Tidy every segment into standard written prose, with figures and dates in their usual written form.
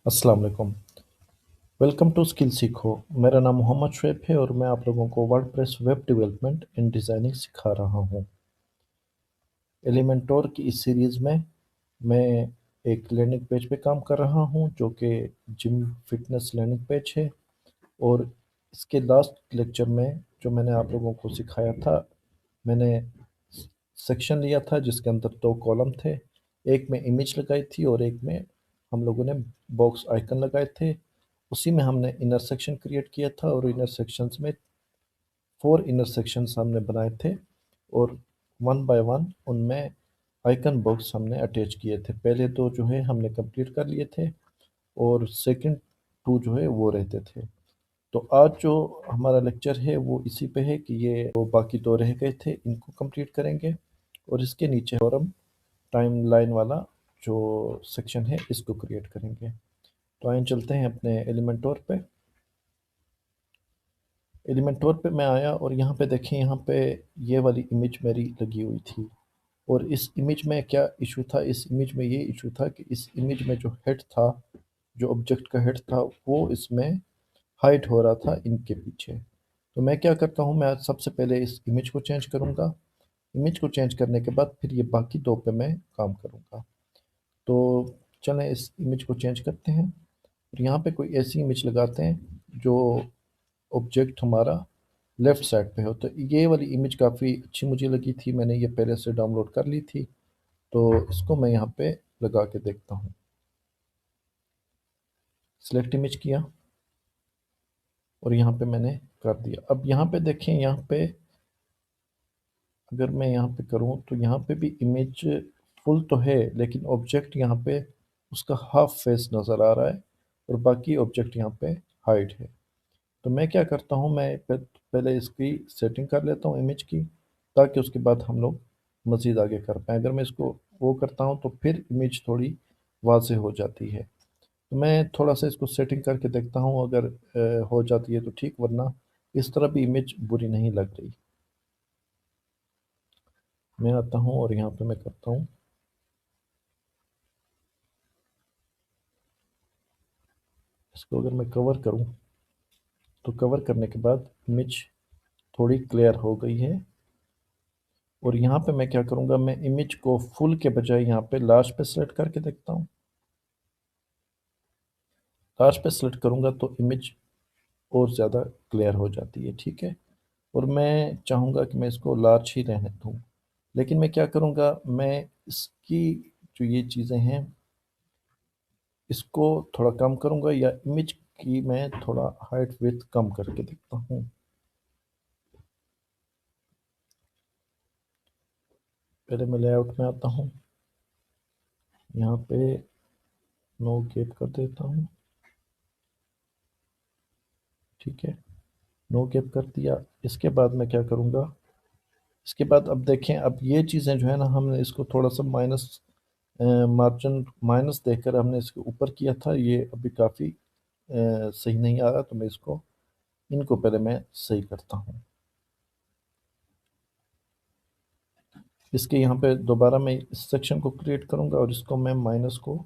अस्सलाम वालेकुम। Welcome to skill सीखो। मेरा नाम मोहम्मद शुएब है और मैं आप लोगों को WordPress web development and designing सिखा रहा हूँ। एलिमेंटोर की इस सीरीज़ में मैं एक लैंडिंग पेज पे काम कर रहा हूँ जो कि जिम फिटनेस लैंडिंग पेज है। और इसके लास्ट लेक्चर में जो मैंने आप लोगों को सिखाया था, मैंने सेक्शन लिया था जिसके अंदर दो कॉलम थे। एक में इमेज लगाई थी और एक में हम लोगों ने बॉक्स आइकन लगाए थे। उसी में हमने इनर सेक्शन क्रिएट किया था और इनर सेक्शंस में 4 इनर सेक्शंस हमने बनाए थे और वन बाय वन उनमें आइकन बॉक्स हमने अटैच किए थे। पहले दो जो है हमने कंप्लीट कर लिए थे और सेकंड 2 जो है वो रहते थे। तो आज जो हमारा लेक्चर है वो इसी पे है कि ये वो बाकी दो रह गए थे इनको कंप्लीट करेंगे और इसके नीचे और हम टाइम लाइन वाला जो सेक्शन है इसको क्रिएट करेंगे। तो आइए चलते हैं अपने एलिमेंटोर पे। एलिमेंटोर पे मैं आया और यहाँ पे देखें, यहाँ पे ये वाली इमेज मेरी लगी हुई थी। और इस इमेज में क्या इशू था? इस इमेज में ये इशू था कि इस इमेज में जो हेड था, जो ऑब्जेक्ट का हेड था, वो इसमें हाइड हो रहा था इनके पीछे। तो मैं क्या करता हूँ, मैं आज सबसे पहले इस इमेज को चेंज करूँगा। इमेज को चेंज करने के बाद फिर ये बाकी दो पे मैं काम करूँगा। तो चलें इस इमेज को चेंज करते हैं और यहाँ पे कोई ऐसी इमेज लगाते हैं जो ऑब्जेक्ट हमारा लेफ़्ट साइड पे हो। तो ये वाली इमेज काफ़ी अच्छी मुझे लगी थी, मैंने ये पहले से डाउनलोड कर ली थी। तो इसको मैं यहाँ पे लगा के देखता हूँ। सिलेक्ट इमेज किया और यहाँ पे मैंने कर दिया। अब यहाँ पे देखें, यहाँ पे अगर मैं यहाँ पे करूँ तो यहाँ पे भी इमेज फुल तो है लेकिन ऑब्जेक्ट यहाँ पे उसका हाफ फेस नज़र आ रहा है और बाकी ऑब्जेक्ट यहाँ पे हाइड है। तो मैं क्या करता हूँ, मैं पहले इसकी सेटिंग कर लेता हूँ इमेज की, ताकि उसके बाद हम लोग मज़ीद आगे कर पाएँ। अगर मैं इसको वो करता हूँ तो फिर इमेज थोड़ी वाज़ेह हो जाती है। तो मैं थोड़ा सा इसको सेटिंग करके देखता हूँ, अगर हो जाती है तो ठीक, वरना इस तरह भी इमेज बुरी नहीं लग रही। मैं आता हूँ और यहाँ पे मैं करता हूँ, इसको अगर मैं कवर करूँ तो कवर करने के बाद इमेज थोड़ी क्लियर हो गई है। और यहाँ पे मैं क्या करूँगा, मैं इमेज को फुल के बजाय यहाँ पे लास्ट पे सेलेक्ट करके देखता हूँ। लास्ट पे सेलेक्ट करूँगा तो इमेज और ज़्यादा क्लियर हो जाती है, ठीक है। और मैं चाहूँगा कि मैं इसको लार्ज ही रहने दूँ, लेकिन मैं क्या करूँगा, मैं इसकी जो ये चीज़ें हैं इसको थोड़ा कम करूँगा, या इमेज की मैं थोड़ा हाइट विड्थ कम करके देखता हूँ। पहले मैं लेआउट में आता हूँ, यहाँ पे नो गैप कर देता हूँ, ठीक है। नो गैप कर दिया। इसके बाद मैं क्या करूँगा, इसके बाद अब देखें, अब ये चीज़ें जो है ना, हमने इसको थोड़ा सा माइनस मार्जिन माइनस देकर हमने इसके ऊपर किया था, ये अभी काफ़ी सही नहीं आ रहा। तो मैं इसको, इनको पहले मैं सही करता हूँ। इसके यहाँ पे दोबारा मैं इस सेक्शन को क्रिएट करूँगा और इसको मैं माइनस को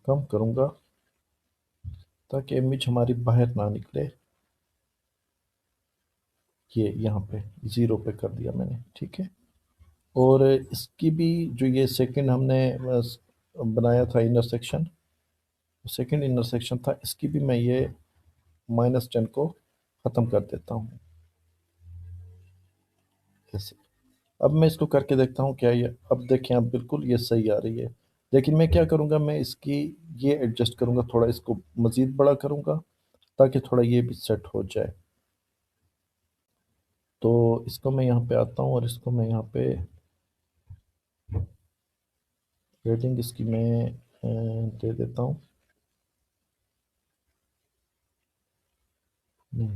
कम करूँगा ताकि इमेज हमारी बाहर ना निकले। ये यहाँ पे ज़ीरो पे कर दिया मैंने, ठीक है। और इसकी भी जो ये सेकंड हमने बनाया था inner section, second inner section था, इसकी भी मैं ये -10 को ख़त्म कर देता हूँ ऐसे। अब मैं इसको करके देखता हूँ क्या ये, अब देखें, अब बिल्कुल ये सही आ रही है। लेकिन मैं क्या करूँगा, मैं इसकी ये एडजस्ट करूँगा, थोड़ा इसको मज़ीद बड़ा करूँगा ताकि थोड़ा ये भी सेट हो जाए। तो इसको मैं यहाँ पे आता हूँ और इसको मैं यहाँ पे रेटिंग इसकी मैं दे देता हूँ। नहीं,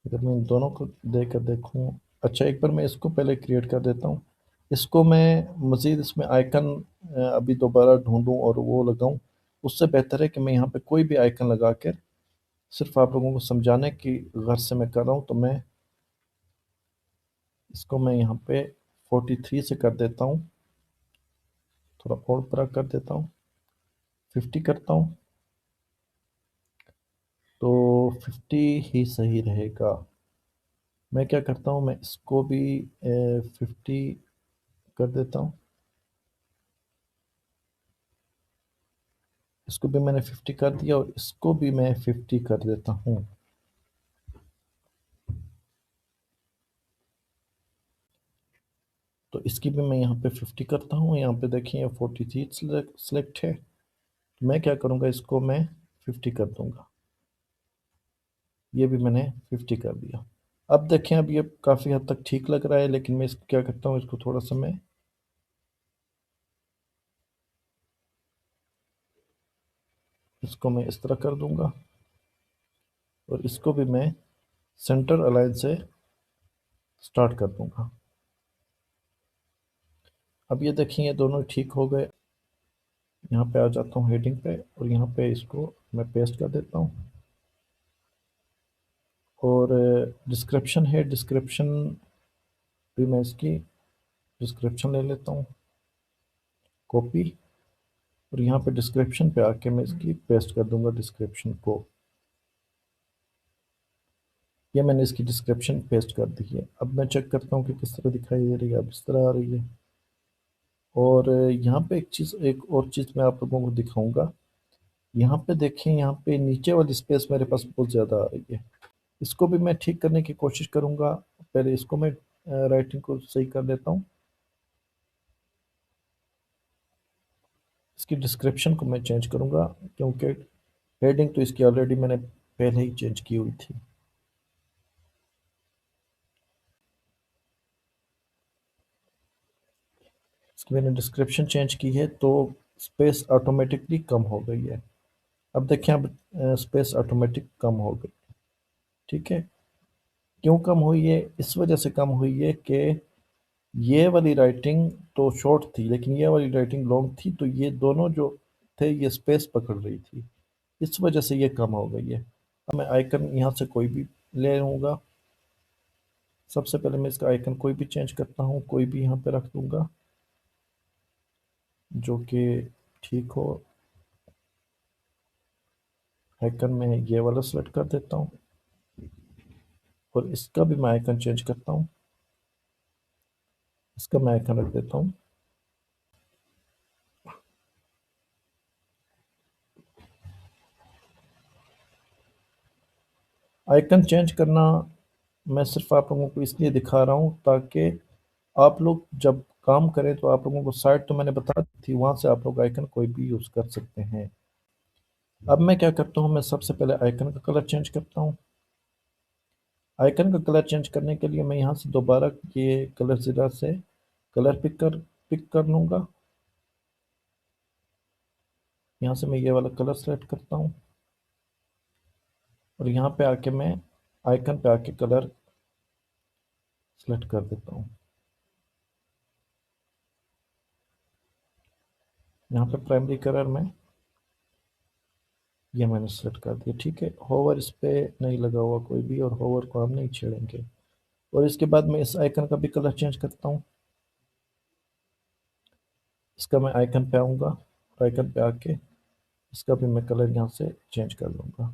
अगर मैं इन दोनों को देकर देखूँ, अच्छा एक बार मैं इसको पहले क्रिएट कर देता हूँ। इसको मैं मज़ीद इसमें आइकन अभी दोबारा ढूंढूं और वो लगाऊं, उससे बेहतर है कि मैं यहाँ पे कोई भी आइकन लगा कर, सिर्फ आप लोगों को समझाने की गर्ज से मैं कर रहा हूँ। तो मैं इसको मैं यहाँ पे 43 से कर देता हूँ, थोड़ा और बड़ा कर देता हूँ, 50 करता हूँ, तो 50 ही सही रहेगा। मैं क्या करता हूँ, मैं इसको भी 50 कर देता हूँ। इसको भी मैंने 50 कर दिया और इसको भी मैं 50 कर देता हूँ। तो इसकी भी मैं यहाँ पे 50 करता हूँ। यहाँ पे देखिए 43 सिलेक्ट है। मैं क्या करूँगा, इसको मैं 50 कर दूंगा। ये भी मैंने 50 कर दिया। अब देखें, अब ये काफ़ी हद तक ठीक लग रहा है, लेकिन मैं इसको क्या करता हूँ, इसको थोड़ा सा मैं इसको मैं इस तरह कर दूंगा और इसको भी मैं सेंटर अलाइन से स्टार्ट कर दूंगा। अब ये देखें, ये दोनों ठीक हो गए। यहाँ पे आ जाता हूँ हेडिंग पे और यहाँ पे इसको मैं पेस्ट कर देता हूँ। और डिस्क्रिप्शन है, डिस्क्रिप्शन भी मैं इसकी डिस्क्रिप्शन ले लेता हूँ, कॉपी, और यहाँ पे डिस्क्रिप्शन पे आके मैं इसकी पेस्ट कर दूंगा डिस्क्रिप्शन को। ये मैंने इसकी डिस्क्रिप्शन पेस्ट कर दी है। अब मैं चेक करता हूँ कि किस तरह दिखाई दे रही है। अब इस तरह आ रही है। और यहाँ पे एक और चीज़ मैं आप लोगों को दिखाऊंगा। यहाँ पे देखें, यहाँ पे नीचे वाली स्पेस मेरे पास बहुत ज़्यादा आ रही है। इसको भी मैं ठीक करने की कोशिश करूंगा। पहले इसको मैं राइटिंग को सही कर देता हूँ। इसकी डिस्क्रिप्शन को मैं चेंज करूंगा, क्योंकि हेडिंग तो इसकी ऑलरेडी मैंने पहले ही चेंज की हुई थी। इसकी मैंने डिस्क्रिप्शन चेंज की है, तो स्पेस ऑटोमेटिकली कम हो गई है। अब देखें, अब स्पेस ऑटोमेटिक कम हो गई। ठीक है। क्यों कम हुई है? इस वजह से कम हुई है कि ये वाली राइटिंग तो शॉर्ट थी, लेकिन ये वाली राइटिंग लॉन्ग थी, तो ये दोनों जो थे ये स्पेस पकड़ रही थी। इस वजह से ये कम हो गई है। अब मैं आइकन यहाँ से कोई भी ले लूँगा। सबसे पहले मैं इसका आइकन कोई भी चेंज करता हूँ, कोई भी यहाँ पे रख दूँगा जो कि ठीक हो। आइकन में ये वाला सेलेक्ट कर देता हूँ और इसका भी मैं आइकन चेंज करता हूँ। इसका मैं आइकन रख देता हूँ। आइकन चेंज करना मैं सिर्फ आप लोगों को इसलिए दिखा रहा हूँ ताकि आप लोग जब काम करें तो आप लोगों को साइट तो मैंने बता दी थी, वहां से आप लोग आइकन कोई भी यूज़ कर सकते हैं। अब मैं क्या करता हूँ, मैं सबसे पहले आइकन का कलर चेंज करता हूँ। आइकन का कलर चेंज करने के लिए मैं यहाँ से दोबारा ये कलर ज़ीरा से कलर पिक कर लूँगा। यहाँ से मैं ये वाला कलर सेलेक्ट करता हूँ और यहाँ पे आके मैं आइकन पे आके कलर सेलेक्ट कर देता हूँ। यहाँ पे प्राइमरी कलर में ये मैंने सेलेक्ट कर दिया। ठीक है। होवर इस पे नहीं लगा हुआ कोई भी, और होवर को हम नहीं छेड़ेंगे। और इसके बाद मैं इस आइकन का भी कलर चेंज करता हूँ। इसका मैं आइकन पे आऊँगा, आइकन पे आके इसका भी मैं कलर यहाँ से चेंज कर लूँगा।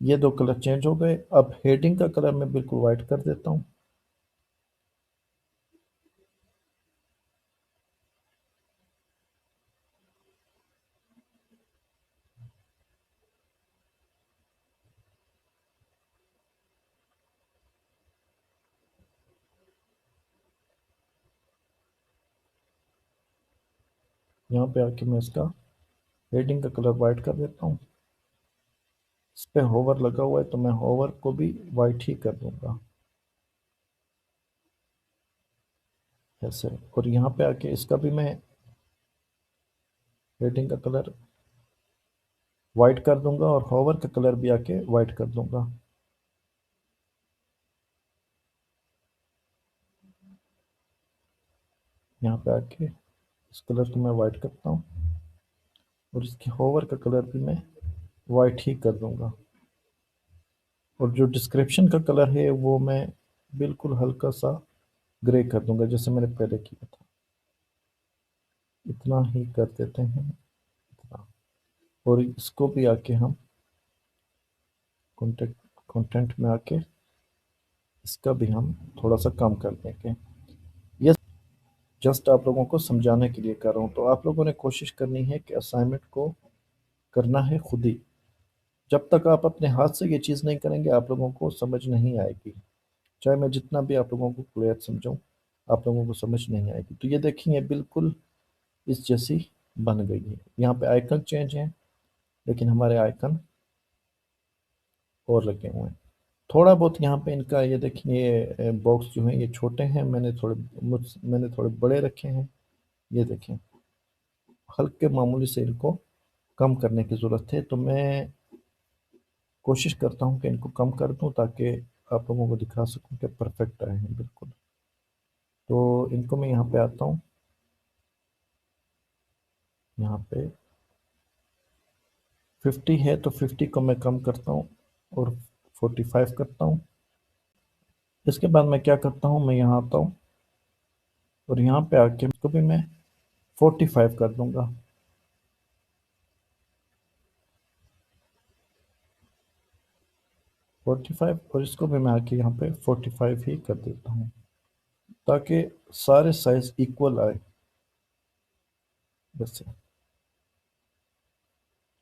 ये दो कलर चेंज हो गए। अब हेडिंग का कलर मैं बिल्कुल वाइट कर देता हूँ। यहाँ पे आके मैं इसका हेडिंग का कलर वाइट कर देता हूँ। इस पे होवर लगा हुआ है तो मैं होवर को भी वाइट ही कर दूंगा ऐसे। और यहाँ पे आके इसका भी मैं हेडिंग का कलर वाइट कर दूंगा और होवर का कलर भी आके वाइट कर दूंगा। यहाँ पे आके इस कलर को मैं वाइट करता हूँ और इसके होवर का कलर भी मैं वाइट ही कर दूंगा। और जो डिस्क्रिप्शन का कलर है वो मैं बिल्कुल हल्का सा ग्रे कर दूंगा, जैसे मैंने पहले किया था। इतना ही कर देते हैं। और इसको भी आके हम कंटेंट कंटेंट में आके इसका भी हम थोड़ा सा कम कर देंगे। ये जस्ट आप लोगों को समझाने के लिए कर रहा हूँ। तो आप लोगों ने कोशिश करनी है कि असाइनमेंट को करना है खुद ही। जब तक आप अपने हाथ से ये चीज़ नहीं करेंगे आप लोगों को समझ नहीं आएगी। चाहे मैं जितना भी आप लोगों को क्लियर समझाऊं, आप लोगों को समझ नहीं आएगी। तो ये देखिए बिल्कुल इस जैसी बन गई है। यहाँ पे आइकन चेंज है, लेकिन हमारे आइकन और लगे हुए हैं। थोड़ा बहुत यहाँ पे इनका ये देखिए, ये बॉक्स जो है ये छोटे हैं, मैंने थोड़े बड़े रखे हैं। ये देखें, हल्के मामूली से इनको कम करने की ज़रूरत है। तो मैं कोशिश करता हूँ कि इनको कम कर दूँ ताकि आप लोगों को दिखा सकूँ कि परफेक्ट आए हैं बिल्कुल। तो इनको मैं यहाँ पे आता हूँ, यहाँ पे 50 है तो 50 को मैं कम करता हूँ और 45 करता हूँ। इसके बाद मैं क्या करता हूँ, मैं यहाँ आता हूँ और यहाँ पे आके इसको भी मैं 45 कर दूंगा। 45, और इसको भी मैं आके यहाँ पे 45 ही कर देता हूँ ताकि सारे साइज इक्वल आए। जैसे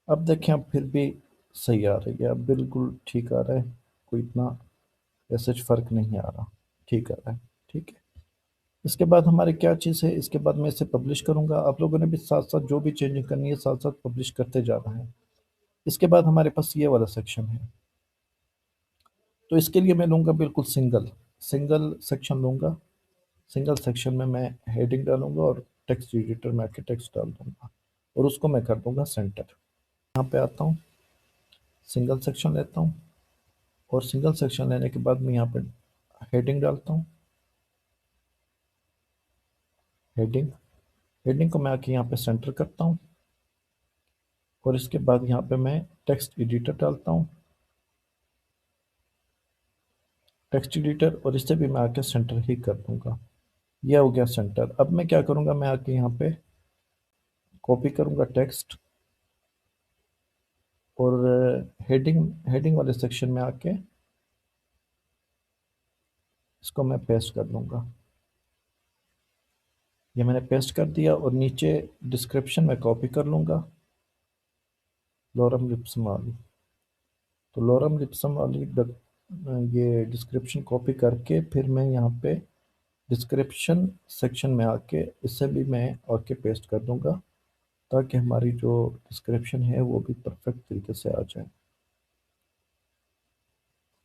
अब देखें, अब फिर भी सही आ रही है, अब बिल्कुल ठीक आ रहा है। कोई इतना ऐसे फर्क नहीं आ रहा, ठीक आ रहा है। ठीक है। इसके बाद हमारे क्या चीज़ है, इसके बाद मैं इसे पब्लिश करूंगा। आप लोगों ने भी साथ साथ जो भी चेंजिंग करनी है साथ साथ पब्लिश करते जाना है। इसके बाद हमारे पास ये वाला सेक्शन है। तो इसके लिए मैं लूंगा बिल्कुल सिंगल सिंगल सेक्शन लूंगा। सिंगल सेक्शन में मैं हेडिंग डालूंगा और टेक्स्ट एडिटर में आके टेक्स्ट डाल दूंगा और उसको मैं कर दूंगा सेंटर। यहाँ पे आता हूँ, सिंगल सेक्शन लेता हूँ और सिंगल सेक्शन लेने के बाद मैं यहाँ पे हेडिंग डालता हूँ। हेडिंग हेडिंग को मैं आके यहाँ पे सेंटर करता हूँ और इसके बाद यहाँ पे मैं टेक्स्ट एडिटर डालता हूँ। टेक्स्ट एडिटर, और इससे भी मैं आके सेंटर ही कर दूंगा। यह हो गया सेंटर। अब मैं क्या करूँगा, मैं आके यहाँ पे कॉपी करूँगा टेक्स्ट और हेडिंग हेडिंग वाले सेक्शन में आके इसको मैं पेस्ट कर दूंगा। ये मैंने पेस्ट कर दिया और नीचे डिस्क्रिप्शन में कॉपी कर लूँगा, लॉरम लिप्सम वाली। तो लॉरम लिप्सम वाली ये डिस्क्रिप्शन कॉपी करके फिर मैं यहाँ पे डिस्क्रिप्शन सेक्शन में आके इसे भी मैं आके पेस्ट कर दूंगा ताकि हमारी जो डिस्क्रिप्शन है वो भी परफेक्ट तरीके से आ जाए।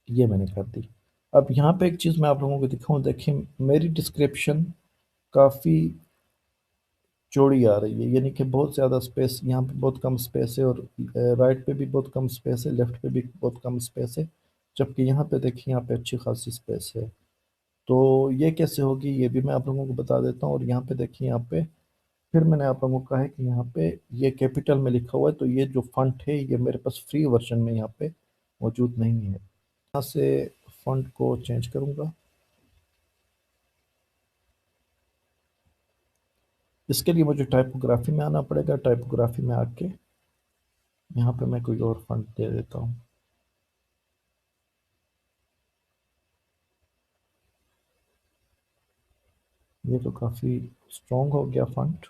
ये मैंने कर दी। अब यहाँ पे एक चीज़ मैं आप लोगों को दिखाऊं, देखिए मेरी डिस्क्रिप्शन काफ़ी चौड़ी आ रही है, यानी कि बहुत ज़्यादा स्पेस, यहाँ पे बहुत कम स्पेस है और राइट पे भी बहुत कम स्पेस है, लेफ्ट पे भी बहुत कम स्पेस है। जबकि यहाँ पे देखिए, यहाँ पे अच्छी खासी स्पेस है। तो ये कैसे होगी ये भी मैं आप लोगों को बता देता हूँ। और यहाँ पे देखिए, यहाँ पे फिर मैंने आप लोगों को कहा है कि यहाँ पे ये कैपिटल में लिखा हुआ है, तो ये जो फॉन्ट है ये मेरे पास फ्री वर्जन में यहाँ पे मौजूद नहीं है। यहाँ से फॉन्ट को चेंज करूँगा। इसके लिए मुझे टाइपोग्राफी में आना पड़ेगा। टाइपोग्राफी में आके यहाँ पे मैं कोई और फॉन्ट दे देता हूँ। ये तो काफ़ी स्ट्रॉन्ग हो गया फॉन्ट,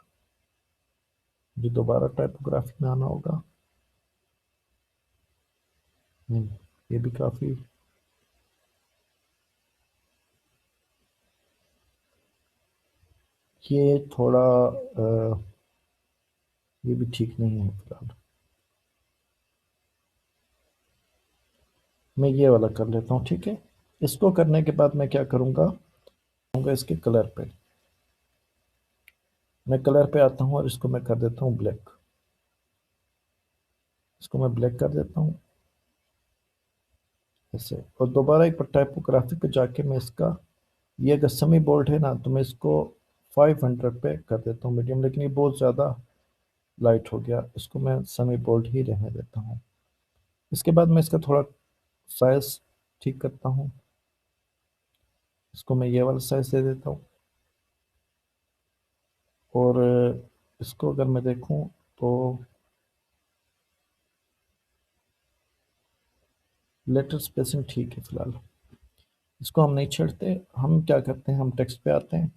मुझे दोबारा टाइपोग्राफी में आना होगा। नहीं, ये भी काफ़ी, ये थोड़ा ये भी ठीक नहीं है फिलहाल। मैं ये वाला कर लेता हूँ, ठीक है। इसको करने के बाद मैं क्या करूँगा, आऊँगा इसके कलर पे। मैं कलर पे आता हूँ और इसको मैं कर देता हूँ ब्लैक। इसको मैं ब्लैक कर देता हूँ ऐसे। और दोबारा एक बार टाइपोग्राफी पे जाके मैं इसका, ये अगर सेमी बोल्ड है ना तो मैं इसको 500 पे कर देता हूँ मीडियम, लेकिन ये बहुत ज़्यादा लाइट हो गया, इसको मैं सेमी बोल्ड ही रहने देता हूँ। इसके बाद मैं इसका थोड़ा साइज ठीक करता हूँ। इसको मैं ये वाला साइज दे देता हूँ। और इसको अगर मैं देखूँ तो लेटर स्पेसिंग ठीक है फिलहाल, इसको हम नहीं छेड़ते। हम क्या करते हैं, हम टेक्स्ट पे आते हैं,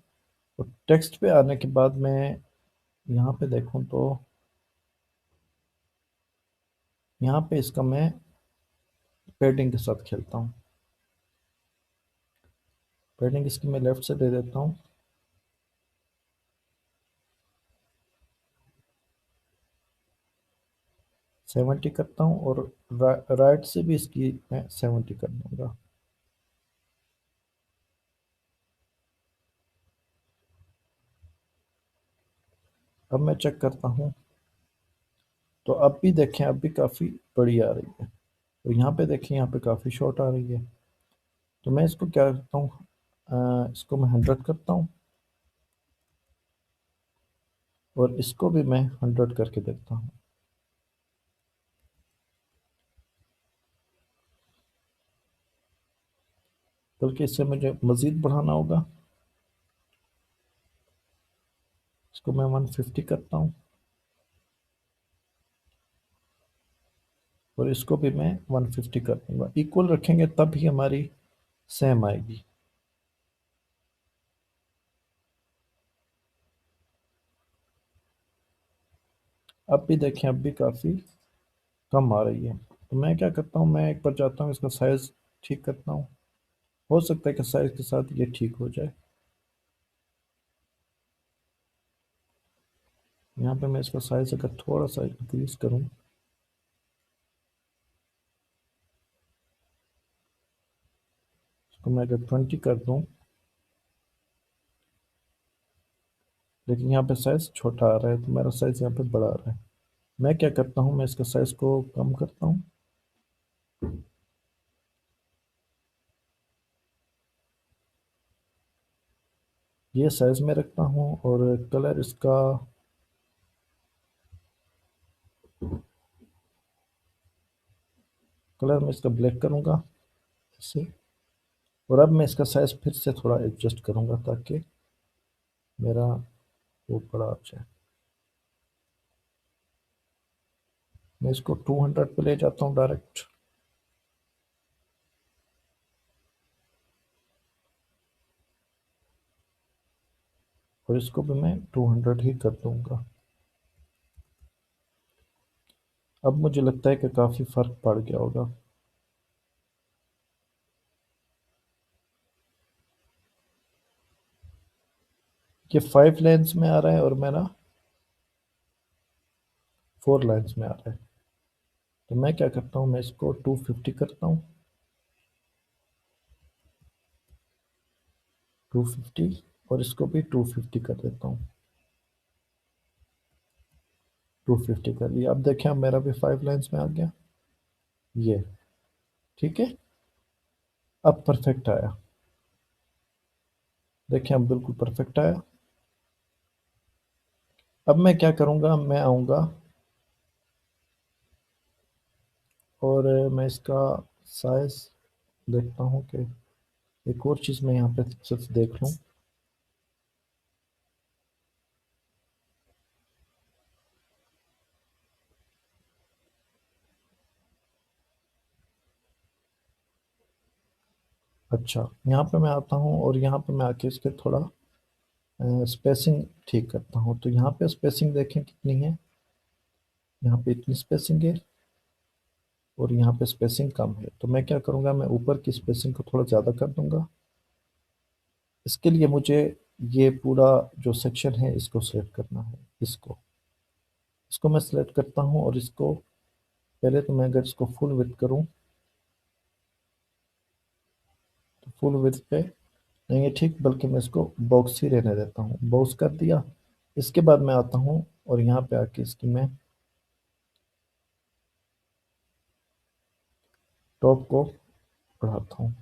और टेक्स्ट पे आने के बाद मैं यहाँ पे देखूँ तो यहाँ पे इसका मैं पैडिंग के साथ खेलता हूँ। पैडिंग इसकी मैं लेफ्ट से दे देता हूँ, 70 करता हूँ, और राइट से भी इसकी मैं 70 कर दूंगा। अब मैं चेक करता हूँ, तो अब भी देखें, अब भी काफ़ी बड़ी आ रही है, तो यहाँ पे देखें, यहाँ पे काफ़ी शॉर्ट आ रही है। तो मैं इसको क्या करता हूँ, इसको मैं 100 करता हूँ, और इसको भी मैं 100 करके देखता हूँ। बल्कि इससे मुझे मज़ीद बढ़ाना होगा, इसको मैं 150 करता हूँ, और इसको भी मैं 150 कर दूंगा। इक्वल रखेंगे तब ही हमारी सेम आएगी। अब भी देखें, अब भी काफ़ी कम आ रही है। तो मैं क्या करता हूँ, मैं एक बार जाता हूँ, इसका साइज़ ठीक करता हूँ। हो सकता है कि साइज़ के साथ ये ठीक हो जाए। यहाँ पे मैं इसका साइज़ अगर थोड़ा सा इंक्रीज करूँ, इसको मैं अगर 20 कर दूँ, लेकिन यहाँ पे साइज़ छोटा आ रहा है, तो मेरा साइज़ यहाँ पे बड़ा आ रहा है। मैं क्या करता हूँ, मैं इसका साइज़ को कम करता हूँ, ये साइज़ में रखता हूँ, और कलर इसका, कलर मैं इसका ब्लैक करूँगा इससे। और अब मैं इसका साइज़ फिर से थोड़ा एडजस्ट करूँगा, ताकि मेरा वो बड़ा आ जाए। मैं इसको 200 पे ले जाता हूँ डायरेक्ट, और इसको भी मैं 200 ही कर दूंगा। अब मुझे लगता है कि काफ़ी फ़र्क पड़ गया होगा। ये 5 लाइन्स में आ रहा है, और मेरा 4 लाइन्स में आ रहा है। तो मैं क्या करता हूँ, मैं इसको 250 करता हूँ, 250, और इसको भी 250 कर देता हूँ, 250 कर लिया। अब देखें, अब मेरा भी 5 लाइन्स में आ गया ये। ठीक है, अब परफेक्ट आया। देखें, अब बिल्कुल परफेक्ट आया। अब मैं क्या करूँगा, मैं आऊँगा, और मैं इसका साइज़ देखता हूँ कि एक और चीज़ मैं यहाँ पे सिर्फ देख लूँ। अच्छा, यहाँ पे मैं आता हूँ, और यहाँ पे मैं आके इसके थोड़ा स्पेसिंग ठीक करता हूँ। तो यहाँ पे स्पेसिंग देखें कितनी है, यहाँ पे इतनी स्पेसिंग है, और यहाँ पे स्पेसिंग कम है। तो मैं क्या करूँगा, मैं ऊपर की स्पेसिंग को थोड़ा ज़्यादा कर दूंगा। इसके लिए मुझे ये पूरा जो सेक्शन है, इसको सिलेक्ट करना है। इसको मैं सिलेक्ट करता हूँ, और इसको पहले तो मैं अगर इसको फुल विड्थ करूँ, तो फुल विड्थ पे नहीं है ठीक, बल्कि मैं इसको बॉक्स ही रहने देता हूँ। बॉक्स कर दिया। इसके बाद मैं आता हूँ, और यहाँ पे आके इसकी मैं टॉप को बढ़ाता हूँ,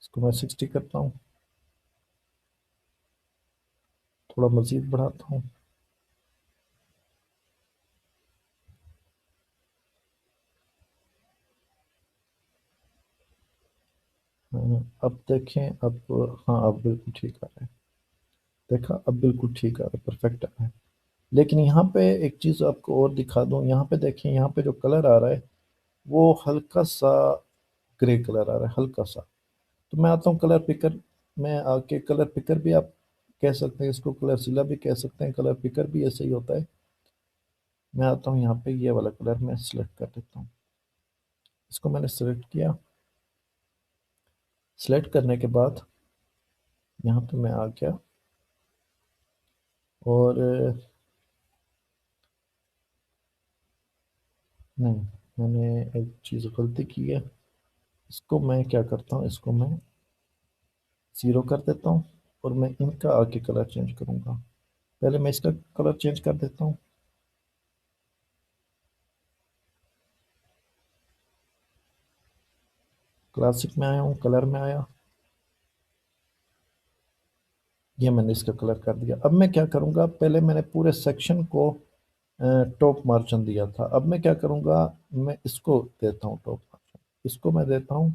इसको मैं 60 करता हूँ, थोड़ा मज़ीद बढ़ाता हूँ। अब देखें, अब हाँ, अब बिल्कुल ठीक आ रहा है। देखा, अब बिल्कुल ठीक आ रहा है, परफेक्ट आ रहा है। लेकिन यहाँ पे एक चीज़ आपको और दिखा दूँ, यहाँ पे देखिए, यहाँ पे जो कलर आ रहा है वो हल्का सा ग्रे कलर आ रहा है, हल्का सा। तो मैं आता हूँ कलर पिकर में आके, कलर पिकर भी आप कह सकते हैं इसको, कलर सिला भी कह सकते हैं, कलर पिकर भी ऐसे ही होता है। मैं आता हूँ यहाँ पे, ये वाला कलर मैं सिलेक्ट कर देता हूँ। इसको मैंने सिलेक्ट किया। सिलेक्ट करने के बाद यहाँ पे मैं आ गया और नहीं, मैंने एक चीज़ गलती की है। इसको मैं क्या करता हूँ, इसको मैं ज़ीरो कर देता हूँ और मैं इनका आगे कलर चेंज करूँगा। पहले मैं इसका कलर चेंज कर देता हूँ। क्लासिक में आया हूँ, कलर में आया, ये मैंने इसका कलर कर दिया। अब मैं क्या करूँगा, पहले मैंने पूरे सेक्शन को टॉप मार्जिन दिया था। अब मैं क्या करूँगा, मैं इसको देता हूँ टॉप मार्जिन, इसको मैं देता हूँ,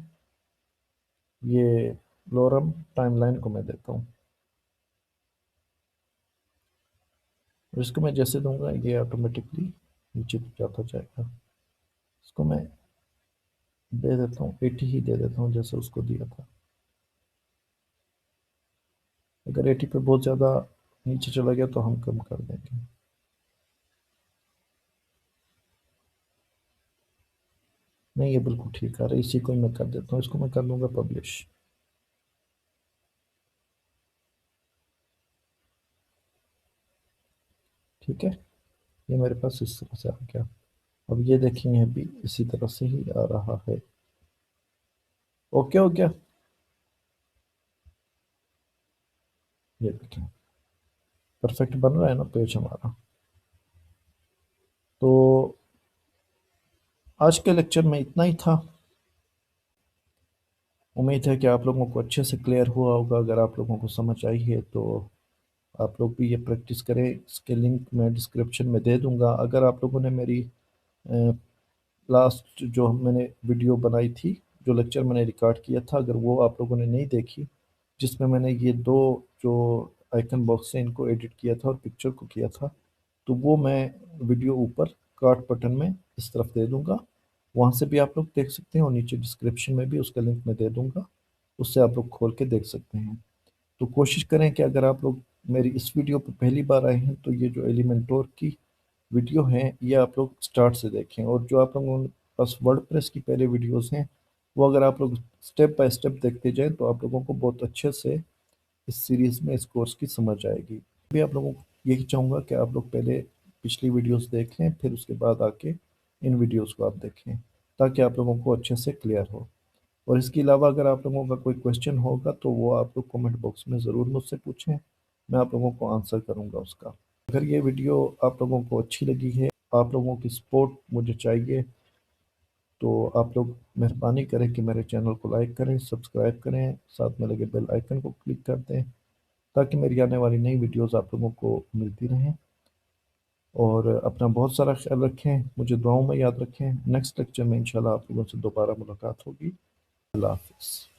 ये लोरम टाइमलाइन को मैं देता हूँ। और इसको मैं जैसे दूंगा ये ऑटोमेटिकली नीचे जाता जाएगा। इसको मैं दे देता हूँ 80 ही दे देता हूँ जैसे उसको दिया था। अगर 80 पे बहुत ज़्यादा नीचे चला गया तो हम कम कर देंगे। नहीं, ये बिल्कुल ठीक आ रहा है, इसी को ही मैं कर देता हूँ, इसको मैं कर दूंगा पब्लिश। ठीक है, ये मेरे पास इस तरह से आ गया। अब ये देखें, ये भी इसी तरह से ही आ रहा है। ओके हो गया, ये देखें परफेक्ट बन रहा है ना पेज हमारा। तो आज के लेक्चर में इतना ही था। उम्मीद है कि आप लोगों को अच्छे से क्लियर हुआ होगा। अगर आप लोगों को समझ आई है तो आप लोग भी ये प्रैक्टिस करें। इसके लिंक मैं डिस्क्रिप्शन में दे दूंगा। अगर आप लोगों ने मेरी लास्ट जो मैंने वीडियो बनाई थी, जो लेक्चर मैंने रिकॉर्ड किया था, अगर वो आप लोगों ने नहीं देखी, जिसमें मैंने ये दो जो आइकन बॉक्स से इनको एडिट किया था और पिक्चर को किया था, तो वो मैं वीडियो ऊपर कार्ड बटन में इस तरफ दे दूंगा। वहाँ से भी आप लोग देख सकते हैं और नीचे डिस्क्रिप्शन में भी उसका लिंक मैं दे दूंगा, उससे आप लोग खोल के देख सकते हैं। तो कोशिश करें कि अगर आप लोग मेरी इस वीडियो पर पहली बार आए हैं तो ये जो एलिमेंटोर की वीडियो हैं ये आप लोग स्टार्ट से देखें, और जो आप लोगों के पास वर्डप्रेस की पहले वीडियोस हैं वो अगर आप लोग स्टेप बाय स्टेप देखते जाएं तो आप लोगों को बहुत अच्छे से इस सीरीज़ में इस कोर्स की समझ आएगी। भी आप लोगों को यही चाहूँगा कि आप लोग पहले पिछली वीडियोस देख लें, फिर उसके बाद आके इन वीडियोस को आप देखें, ताकि आप लोगों को अच्छे से क्लियर हो। और इसके अलावा अगर आप लोगों का कोई क्वेश्चन होगा तो वो आप लोग कमेंट बॉक्स में ज़रूर मुझसे पूछें, मैं आप लोगों को आंसर करूँगा उसका। अगर ये वीडियो आप लोगों को अच्छी लगी है, आप लोगों की सपोर्ट मुझे चाहिए, तो आप लोग मेहरबानी करें कि मेरे चैनल को लाइक करें, सब्सक्राइब करें, साथ में लगे बेल आइकन को क्लिक कर दें, ताकि मेरी आने वाली नई वीडियोस आप लोगों को मिलती रहें। और अपना बहुत सारा ख्याल रखें, मुझे दुआओं में याद रखें। नेक्स्ट लेक्चर में इंशाल्लाह आप लोगों से दोबारा मुलाकात होगी। अल्लाह हाफिज़।